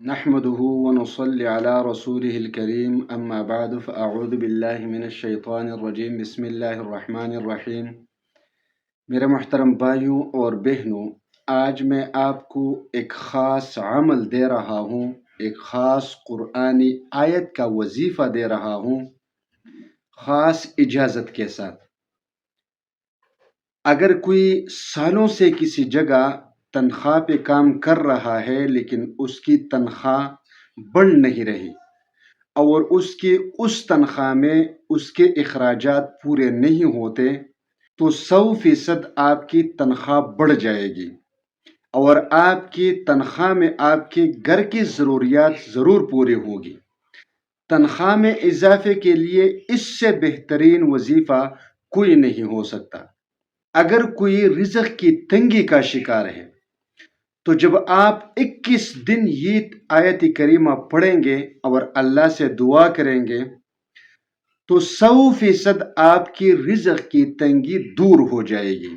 نحمده ونصلي على رسوله الكريم أما بعد فأعوذ بالله من الشیطان الرجیم بسم اللہ الرحمن الرحیم۔ میرے محترم بھائیوں اور بہنوں، آج میں آپ کو ایک خاص عمل دے رہا ہوں، ایک خاص قرآنی آیت کا وظیفہ دے رہا ہوں، خاص اجازت کے ساتھ۔ اگر کوئی سالوں سے کسی جگہ تنخواہ پہ کام کر رہا ہے لیکن اس کی تنخواہ بڑھ نہیں رہی اور اس تنخواہ میں اس کے اخراجات پورے نہیں ہوتے تو 100% آپ کی تنخواہ بڑھ جائے گی اور آپ کی تنخواہ میں آپ کے گھر کی ضروریات ضرور پوری ہوگی۔ تنخواہ میں اضافے کے لیے اس سے بہترین وظیفہ کوئی نہیں ہو سکتا۔ اگر کوئی رزق کی تنگی کا شکار ہے تو جب آپ 21 دن یہ آیت کریمہ پڑھیں گے اور اللہ سے دعا کریں گے تو 100% آپ کی رزق کی تنگی دور ہو جائے گی۔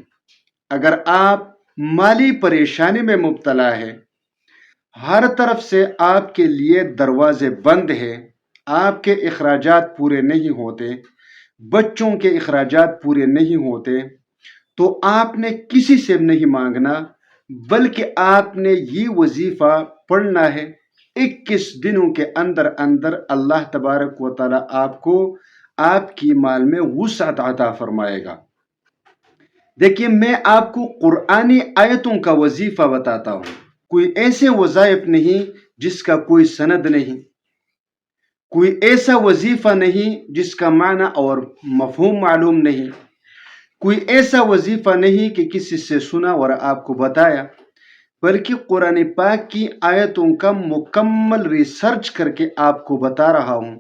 اگر آپ مالی پریشانی میں مبتلا ہے، ہر طرف سے آپ کے لیے دروازے بند ہیں، آپ کے اخراجات پورے نہیں ہوتے، بچوں کے اخراجات پورے نہیں ہوتے، تو آپ نے کسی سے نہیں مانگنا بلکہ آپ نے یہ وظیفہ پڑھنا ہے۔ 21 دنوں کے اندر اللہ تبارک و تعالی آپ کو آپ کی مال میں وسعت عطا فرمائے گا۔ دیکھیے، میں آپ کو قرآنی آیتوں کا وظیفہ بتاتا ہوں، کوئی ایسے وظائف نہیں جس کا کوئی سند نہیں، کوئی ایسا وظیفہ نہیں جس کا معنی اور مفہوم معلوم نہیں، کوئی ایسا وظیفہ نہیں کہ کسی سے سنا اور آپ کو بتایا، بلکہ قرآن پاک کی آیتوں کا مکمل ریسرچ کر کے آپ کو بتا رہا ہوں۔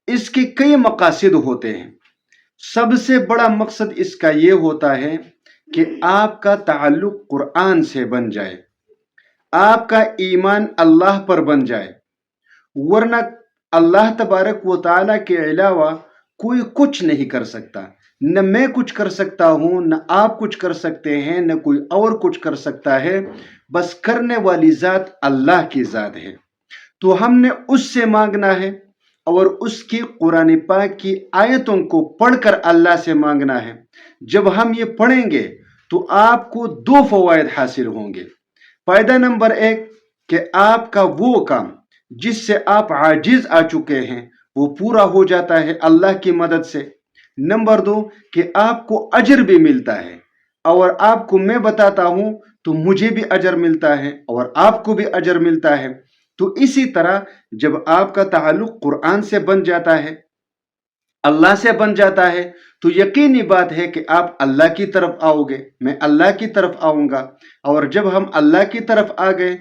اس کے کئی مقاصد ہوتے ہیں۔ سب سے بڑا مقصد اس کا یہ ہوتا ہے کہ آپ کا تعلق قرآن سے بن جائے، آپ کا ایمان اللہ پر بن جائے، ورنہ اللہ تبارک و تعالیٰ کے علاوہ کوئی کچھ نہیں کر سکتا۔ نہ میں کچھ کر سکتا ہوں، نہ آپ کچھ کر سکتے ہیں، نہ کوئی اور کچھ کر سکتا ہے، بس کرنے والی ذات اللہ کی ذات ہے۔ تو ہم نے اس سے مانگنا ہے اور اس کی قرآن پاک کی آیتوں کو پڑھ کر اللہ سے مانگنا ہے۔ جب ہم یہ پڑھیں گے تو آپ کو 2 فوائد حاصل ہوں گے۔ فائدہ نمبر 1 کہ آپ کا وہ کام جس سے آپ عاجز آ چکے ہیں وہ پورا ہو جاتا ہے اللہ کی مدد سے۔ نمبر 2 کہ آپ کو اجر بھی ملتا ہے، اور آپ کو میں بتاتا ہوں تو مجھے بھی اجر ملتا ہے اور آپ کو بھی اجر ملتا ہے۔ تو اسی طرح جب آپ کا تعلق قرآن سے بن جاتا ہے، اللہ سے بن جاتا ہے، تو یقینی بات ہے کہ آپ اللہ کی طرف آؤ گے، میں اللہ کی طرف آؤں گا، اور جب ہم اللہ کی طرف آ گئے،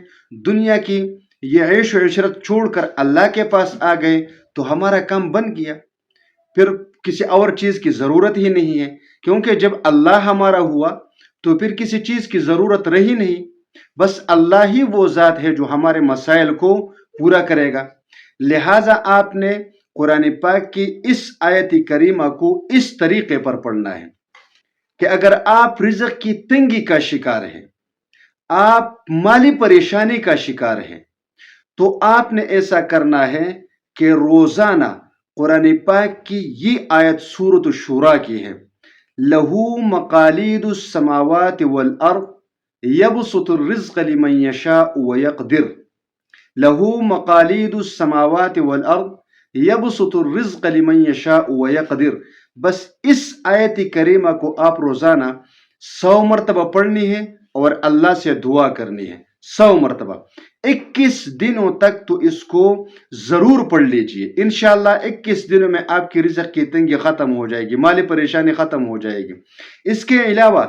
دنیا کی یہ عیش و عشرت چھوڑ کر اللہ کے پاس آ گئے، تو ہمارا کام بن گیا، پھر کسی اور چیز کی ضرورت ہی نہیں ہے، کیونکہ جب اللہ ہمارا ہوا تو پھر کسی چیز کی ضرورت رہی نہیں، بس اللہ ہی وہ ذات ہے جو ہمارے مسائل کو پورا کرے گا۔ لہٰذا آپ نے قرآن پاک کی اس آیت کریمہ کو اس طریقے پر پڑھنا ہے کہ اگر آپ رزق کی تنگی کا شکار ہیں، آپ مالی پریشانی کا شکار ہیں، تو آپ نے ایسا کرنا ہے کہ روزانہ قرآن پاک کی یہ آیت سورۃ الشورى کی ہے، لہو مقالید السماوات والارض یبسط الرزق لمن یشاء ویقدر، لہو مقالید السماوات والارض یبسط الرزق لمن یشاء ویقدر۔ بس اس آیت کریمہ کو آپ روزانہ 100 مرتبہ پڑھنی ہے اور اللہ سے دعا کرنی ہے، 100 مرتبہ 21 دنوں تک تو اس کو ضرور پڑھ لیجئے۔ انشاءاللہ 21 دنوں میں آپ کی رزق کی تنگی ختم ہو جائے گی، مالی پریشانی ختم ہو جائے گی۔ اس کے علاوہ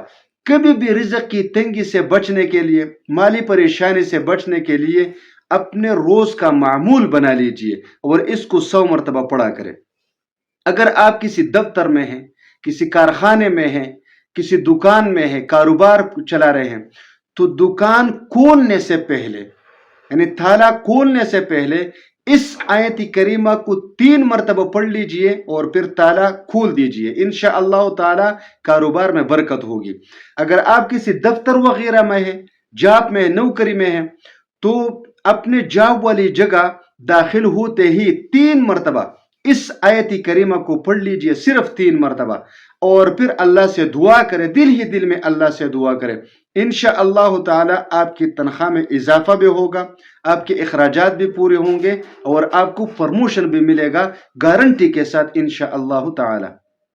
کبھی بھی رزق کی تنگی سے بچنے کے لیے، مالی پریشانی سے بچنے کے لیے اپنے روز کا معمول بنا لیجئے اور اس کو 100 مرتبہ پڑھا کریں۔ اگر آپ کسی دفتر میں ہیں، کسی کارخانے میں ہیں، کسی دکان میں ہیں، کاروبار چلا رہے ہیں، تو دکان کھولنے سے پہلے، یعنی تالا کھولنے سے پہلے اس آیت کریمہ کو 3 مرتبہ پڑھ لیجئے اور پھر تالا کھول دیجئے، انشاءاللہ تعالی کاروبار میں برکت ہوگی۔ اگر آپ کسی دفتر وغیرہ میں ہیں، جاب میں، نوکری میں ہیں، تو اپنے جاب والی جگہ داخل ہوتے ہی 3 مرتبہ اس آیت کریمہ کو پڑھ لیجئے، صرف 3 مرتبہ، اور پھر اللہ سے دعا کرے، دل ہی دل میں اللہ سے دعا کرے، انشاءاللہ تعالی آپ کی تنخواہ میں اضافہ بھی ہوگا، آپ کے اخراجات بھی پورے ہوں گے، اور آپ کو پروموشن بھی ملے گا گارنٹی کے ساتھ انشاءاللہ تعالی۔